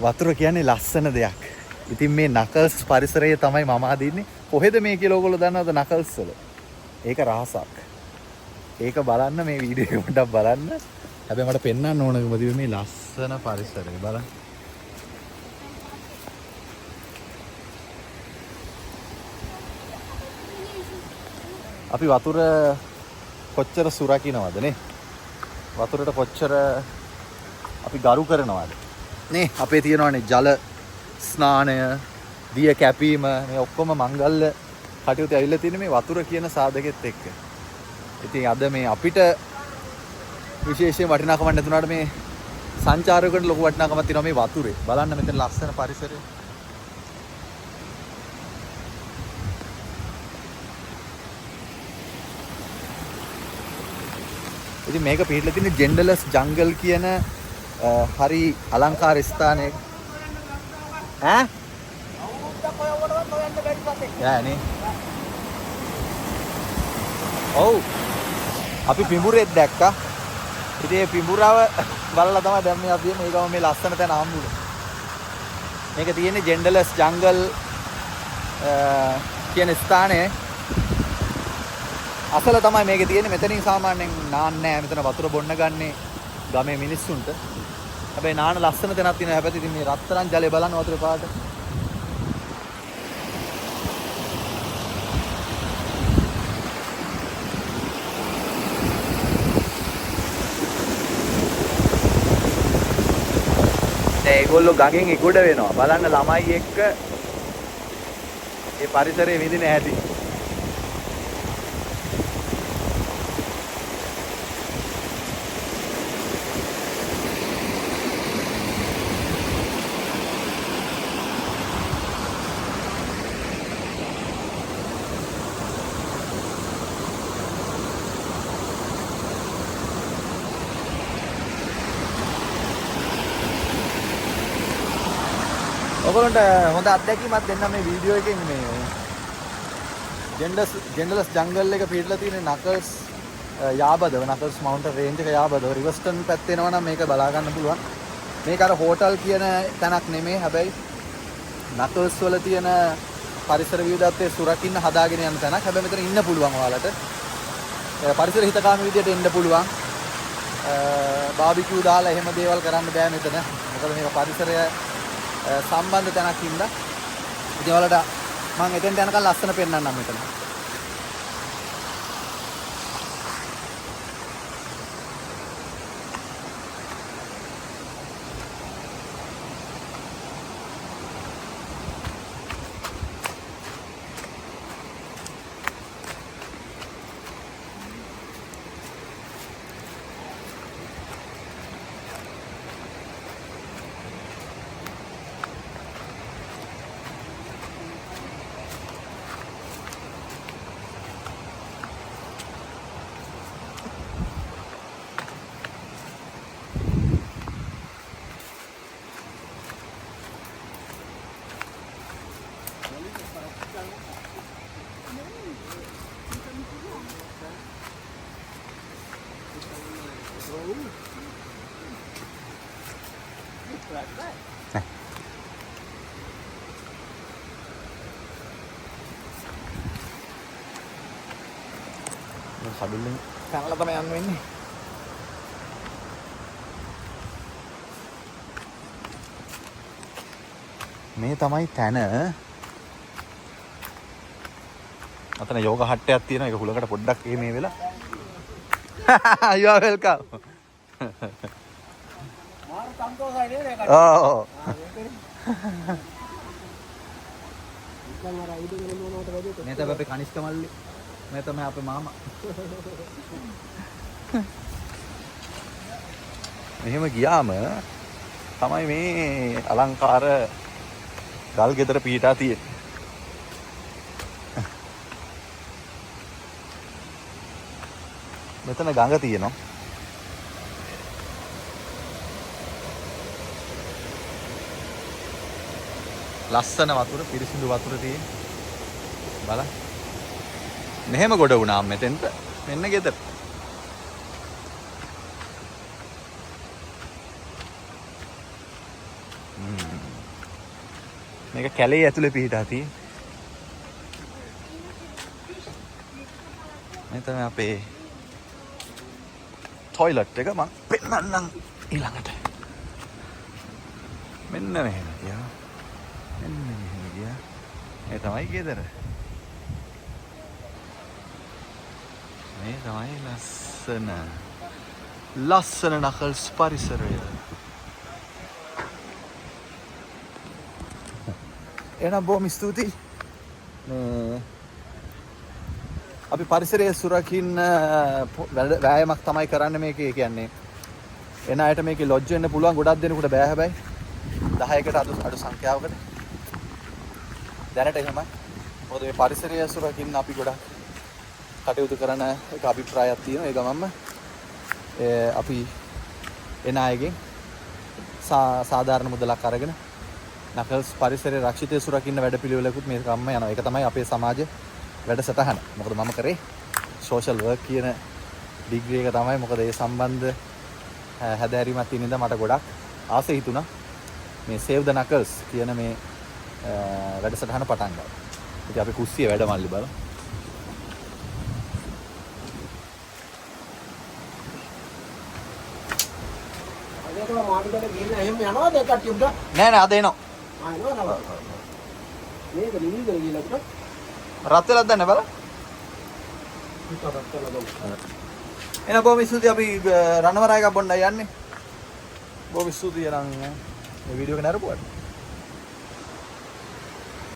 වතුර කියන්නේ ලස්සන දෙයක්. ඉතින් මේ නකල්ස් පරිසරයේ තමයි මම අදින්නේ. කොහෙද මේ කියලා ඔයගොල්ලෝ දන්නවද නකල්ස් වල? ඒක රහසක්. ඒක බලන්න මේ වීඩියෝ එක පොඩ්ඩක් බලන්න. හැබැයි මට පෙන්වන්න ඕනකම තිබුණේ මේ ලස්සන පරිසරය බලන්න. අපි වතුර කොච්චර සුරකින්නවද නේ? වතුරට කොච්චර අපි ගරු කරනවද? නේ අපේ තියෙනවානේ ජල ස්නානය, දිය කැපීම, මේ ඔක්කොම මංගල්‍ය කටයුතු ඇවිල්ලා තියෙන්නේ මේ වතුර කියන සාධකෙත් එක්ක. ඉතින් අද මේ අපිට විශේෂයෙන් වටිනාකමක් නැතුණාට මේ සංචාරකයකට ලොකු වටිනාකමක් තියෙනවා මේ වතුරේ. බලන්න මෙතන ලස්සන පරිසරය. ඉතින් මේක පිටලා තියෙන ජෙන්ඩලස් ජංගල් කියන හරි අලංකාර ස්ථානයක. ඈ? අවුරුද්දක් ඔය යන්න බැරි පස්සේ. යන්නේ. ඔව්. අපි පිඹුරෙක් දැක්කා. ඉතින් මේ පිඹුරව බලලා තමයි දැන් මේ අපි මේ ගම මේ ලස්සන තැන හම්බුනේ. මේක තියෙන්නේ ජෙන්ඩලස් ජංගල් කියන ස්ථානයේ අසල තමයි මේක තියෙන්නේ. මෙතනින් සාමාන්‍යයෙන් නාන්නේ නැහැ. මෙතන වතුර බොන්න ගන්නේ ගමේ මිනිස්සුන්ට. හැබැයි නාන ලස්සන තැනක් තියෙනවා. හැබැයි ඉතින් මේ රත්තරන් ජලය බලන්න වතුරේ පාට. ඒගොල්ලෝ ගඟෙන් ඉගොඩ වෙනවා. බලන්න ළමයි එක්ක මේ පරිසරයේ විඳින හැටි. ඔයගොල්ලන්ට හොඳ අත්දැකීමක් දෙන්න මේ වීඩියෝ එකෙන් මේ ජෙන්ඩලස් ජංගල් එක පිටලා තියෙන නකල්ස් යාබදව නකල්ස් මවුන්ටන් රේන්ජ් එක යාබදව රිවර්ස්ටන් පැත්තේ එනවා නම් මේක බලා ගන්න පුළුවන්. මේක අර හෝටල් කියන තැනක් නෙමෙයි. හැබැයි නකල්ස් වල තියෙන පරිසර විවිධත්වයේ සුරකින්න හදාගෙන යන තැනක්. හැබැයි මෙතන ඉන්න පුළුවන් ඔයාලට. පරිසර හිතකාමී විදියට එන්න පුළුවන්. බාබිකියු දාලා එහෙම දේවල් කරන්න බෑ මෙතන. මොකද මේක පරිසරය සම්බන්ධ තැනක් ඉන්න. ඉතින් ඔයාලට මම එතෙන්ට යනකම් ලස්සන පෙන්නන්නම් මෙතන. කඩුල්ලෙන් පැනලා තමයි යන්න වෙන්නේ. මේ තමයි තැන. අතන යෝග හට්ටයක් තියෙනවා. ඒක හුලකට පොඩ්ඩක් මේ වෙලා. You are welcome. මාර සන්තෝෂයි නේද ඒක? ඔව්. මේ තමයි අපේ කනිෂ්ක මල්ලි. මේ තමයි අපේ මාමා. මෙහෙම ගියාම තමයි මේ අලංකාර ගල් ගෙදර පිහිටා තියෙන්නේ. මෙතන ගඟ තියෙනවා. ලස්සන වතුර, පිරිසිදු වතුර තියෙන. බලන්න. මෙහෙම ගොඩ වුණාම මෙතෙන්ට මෙන්න ගෙදර. මේක කැලේ ඇතුලේ පිහිටා තියෙන්නේ. මේ තමයි අපේ ටොයිලට් එක. මම පෙන්නන්නම් ඊළඟට. මෙන්න මෙහෙම ගියා. මෙන්න මෙහෙම ගියා. මේ තමයි ගෙදර. මේ තමයි ලස්සන නකල්ස් පරිසරය. එහෙනම් බොහොම ස්තුතියි. මේ අපි පරිසරයේ සුරකින්න වෑයමක් තමයි කරන්නේ මේකේ. කියන්නේ එන අයට මේකේ ලොජ් වෙන්න පුළුවන්. ගොඩක් දෙනෙකුට බෑ හැබැයි 10කට අඩු සංඛ්‍යාවකට දැනට එහෙමයි. මොකද මේ පරිසරයේ සුරකින්න අපි ගොඩක් කටයුතු කරන එක අභිප්‍රායක් තියෙනවා. ඒ ගමන්ම අපි එන අයගෙන් සාධාරණ මුදලක් අරගෙන නකල්ස් පරිසරයේ රක්ෂිතය සුරකින්න වැඩපිළිවෙලකුත් මේ ගම්ම යනවා. ඒක තමයි අපේ සමාජ වැඩසටහන. මොකද මම කරේ සෝෂල් වර්ක් කියන ඩිග්‍රී එක තමයි. මොකද ඒ සම්බන්ධ හැදෑරීමක් තියෙන ඉඳන් මට ගොඩක් ආසෙ හිතුණා මේ Save the Knuckles කියන මේ වැඩසටහන පටන් ගන්න. ඉතින් අපි කුස්සිය වැඩමල්ලි බලමු. නෑ නෑ අද එනවා. රත් වෙලක් දැන් බලන්න. එන බොහොම ස්තුතියි. අපි රණවරා එකක් බොන්නයි යන්නේ. බොහොම ස්තුතියි. එනම් මේ වීඩියෝ එක නරඹුවාට.